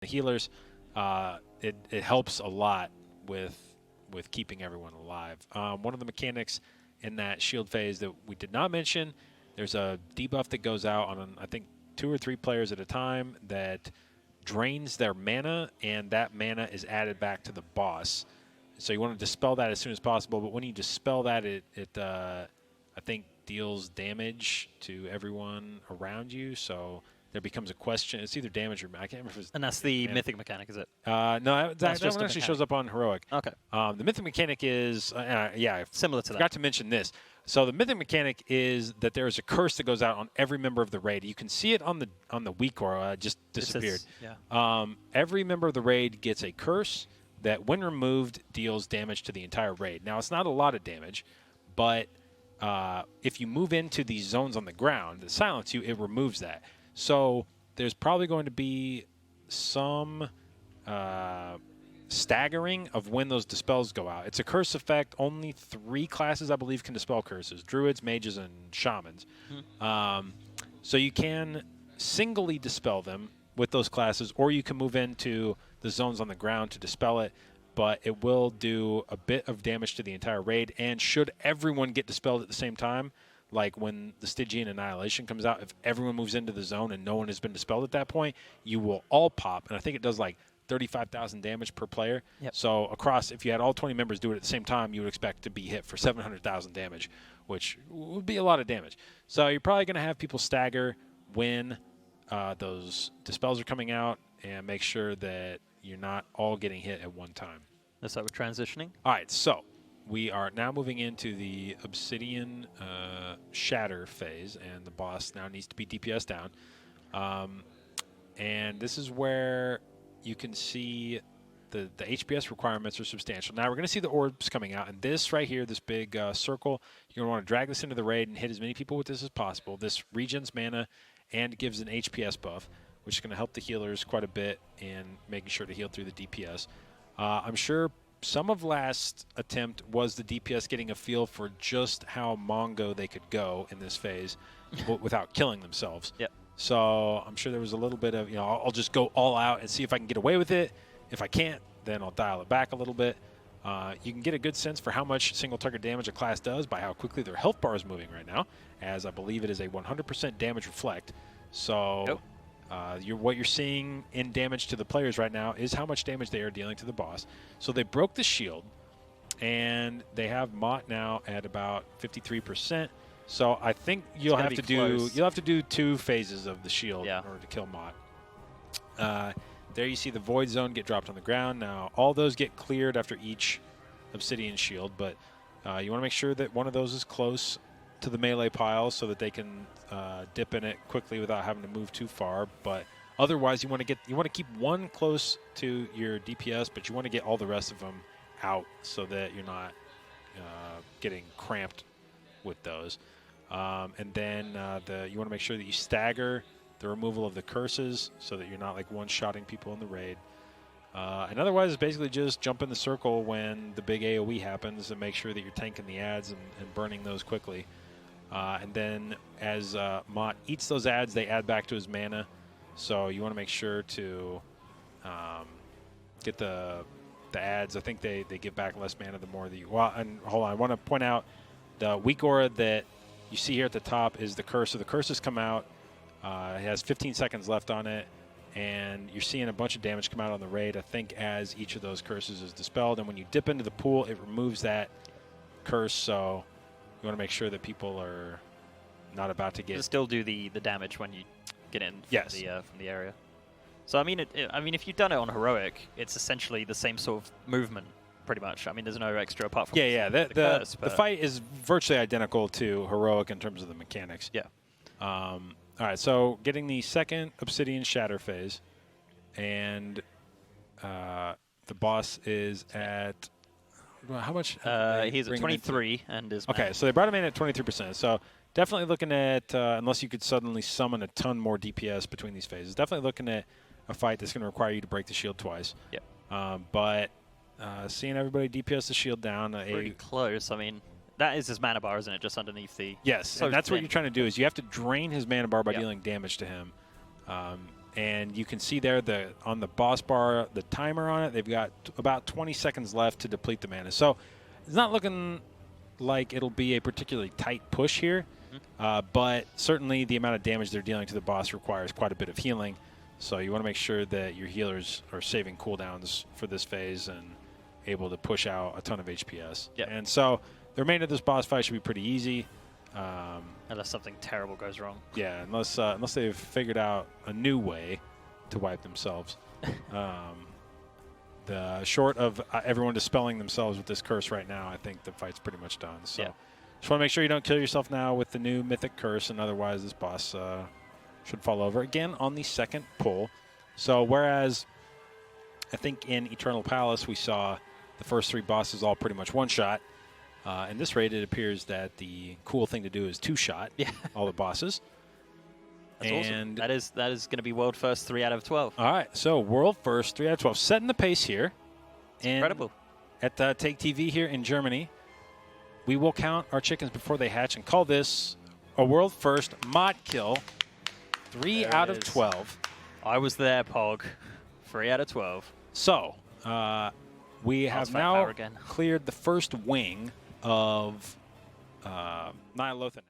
the healers, it helps a lot with keeping everyone alive. One of the mechanics in that shield phase that we did not mention, there's a debuff that goes out on, I think, 2 or 3 players at a time that drains their mana, and that mana is added back to the boss. So you want to dispel that as soon as possible, but when you dispel that, it I think deals damage to everyone around you, so there becomes a question. It's either damage or I can't remember if it's... And that's the mythic mechanic, is it? No, that one actually shows up on Heroic. Okay. The mythic mechanic is, yeah, similar to that. I forgot to mention this. So the mythic mechanic is that there is a curse that goes out on every member of the raid. You can see it on the weak aura, just disappeared. Yeah. Every member of the raid gets a curse that, when removed, deals damage to the entire raid. Now, it's not a lot of damage, but if you move into these zones on the ground that silence you, it removes that. So there's probably going to be some staggering of when those dispels go out. It's a curse effect. Only 3 classes, I believe, can dispel curses: druids, mages, and shamans. So you can singly dispel them with those classes, or you can move into the zones on the ground to dispel it, but it will do a bit of damage to the entire raid. And should everyone get dispelled at the same time, like when the Stygian Annihilation comes out, if everyone moves into the zone and no one has been dispelled at that point, you will all pop. And I think it does like 35,000 damage per player. Yep. So across, if you had all 20 members do it at the same time, you would expect to be hit for 700,000 damage, which would be a lot of damage. So you're probably going to have people stagger when those dispels are coming out, and make sure that you're not all getting hit at one time. That's how we're transitioning. All right, so we are now moving into the Obsidian shatter phase, and the boss now needs to be DPS down. And this is where you can see the HPS requirements are substantial. Now we're going to see the orbs coming out, and this right here, this big circle, you're going to want to drag this into the raid and hit as many people with this as possible. This regens mana and gives an HPS buff, which is going to help the healers quite a bit in making sure to heal through the DPS. I'm sure some of last attempt was the DPS getting a feel for just how Mongo they could go in this phase without killing themselves. Yep. So I'm sure there was a little bit of, I'll just go all out and see if I can get away with it. If I can't, then I'll dial it back a little bit. You can get a good sense for how much single target damage a class does by how quickly their health bar is moving right now, as I believe it is a 100% damage reflect. So what you're seeing in damage to the players right now is how much damage they are dealing to the boss. So they broke the shield, and they have Maut now at about 53%. So I think you'll have to do 2 phases of the shield in order to kill Maut. There you see the void zone get dropped on the ground. Now all those get cleared after each obsidian shield, but you want to make sure that one of those is close to the melee pile so that they can dip in it quickly without having to move too far. But otherwise, you want to keep one close to your DPS, but you want to get all the rest of them out so that you're not getting cramped with those. And then you want to make sure that you stagger the removal of the curses so that you're not like one-shotting people in the raid. And otherwise, it's basically just jump in the circle when the big AoE happens and make sure that you're tanking the adds and burning those quickly. And then as Maut eats those adds, they add back to his mana. So you want to make sure to get the adds. I think they give back less mana the more that you... Well, and hold on, I want to point out the weak aura that you see here at the top is the curse. So the curses come out. It has 15 seconds left on it, and you're seeing a bunch of damage come out on the raid, I think, as each of those curses is dispelled. And when you dip into the pool, it removes that curse, so you want to make sure that people are not about to get... It'll still do the damage when you get in from the area. So, I mean, if you've done it on Heroic, it's essentially the same sort of movement, pretty much. I mean, there's no extra apart from the fight is virtually identical to Heroic in terms of the mechanics. Yeah. All right, so getting the second Obsidian Shatter phase, and the boss is at how much? He's at 23 and is okay. So they brought him in at 23%. So definitely looking at unless you could suddenly summon a ton more DPS between these phases. Definitely looking at a fight that's going to require you to break the shield twice. Yeah. But seeing everybody DPS the shield down, pretty close. I mean, that is his mana bar, isn't it? Just underneath the... Yes, and that's what you're trying to do, is you have to drain his mana bar by dealing damage to him. And you can see there on the boss bar, the timer on it, they've got about 20 seconds left to deplete the mana. So it's not looking like it'll be a particularly tight push here, but certainly the amount of damage they're dealing to the boss requires quite a bit of healing. So you want to make sure that your healers are saving cooldowns for this phase and able to push out a ton of HPS. Yep. And so the remainder of this boss fight should be pretty easy. Unless something terrible goes wrong. Yeah, unless they've figured out a new way to wipe themselves. The short of everyone dispelling themselves with this curse right now, I think the fight's pretty much done. So just want to make sure you don't kill yourself now with the new mythic curse, and otherwise this boss should fall over again on the second pull. So whereas I think in Eternal Palace we saw the first 3 bosses all pretty much one-shot, in this raid it appears that the cool thing to do is 2-shot all the bosses. That's awesome. That is going to be world first 3 out of 12. All right, so world first 3 out of 12, setting the pace here. Incredible. At Take TV here in Germany, we will count our chickens before they hatch and call this a world first mod kill. 3 out of 12. I was there, Pog. 3 out of 12. So we have now cleared the first wing of Ny'alotha.